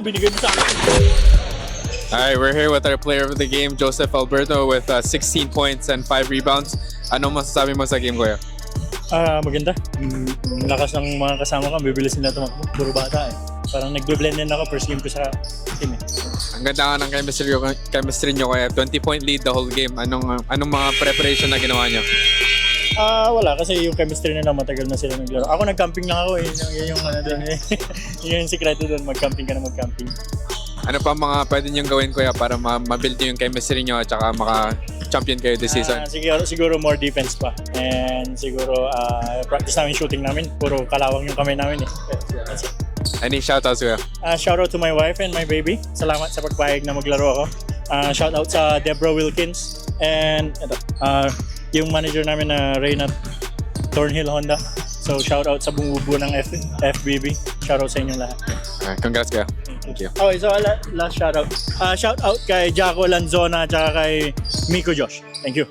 Binigay mo sa akin. Alright, we're here with our player of the game, Joseph Alberto, with 16 points and 5 rebounds. Ano masasabi mo sa game, Kuya? Maganda. Lakas ng mga kasama ko, bibilis nila tumakbo. Puro bata eh. Parang nagbe-blend din ako first game ko sa team eh. Ang ganda nga ng chemistry nyo, Kuya. 20-point lead the whole game. Anong mga preparation na ginawa nyo? Wala kasi yung chemistry nila matagal na sila naglaro. Ako nag-camping lang ako eh. Yun yung ano doon eh. Yun yung sikreto doon, mag-camping ka na mag-camping. Ano pa mga pwede nyo gawin, Kuya, para ma-build nyo yung chemistry nyo at saka maka-champion kayo this season? Siguro more defense pa. And siguro practice namin shooting namin. Puro kalawang yung kamay namin eh. That's it. Any shoutouts, Kuya? Shout out to my wife and my baby. Salamat sa pagpahig na maglaro ako. Shout out sa Deborah Wilkins and yung manager namin na Reyna Thornhill Honda. So shout out sa bumubuo ng FBB. Shout out sa inyong lahat. Congrats, Kuya. Thank you. Okay, so last shout out. Shout out kay Jaco Lanzona at kay Miko Josh. Thank you.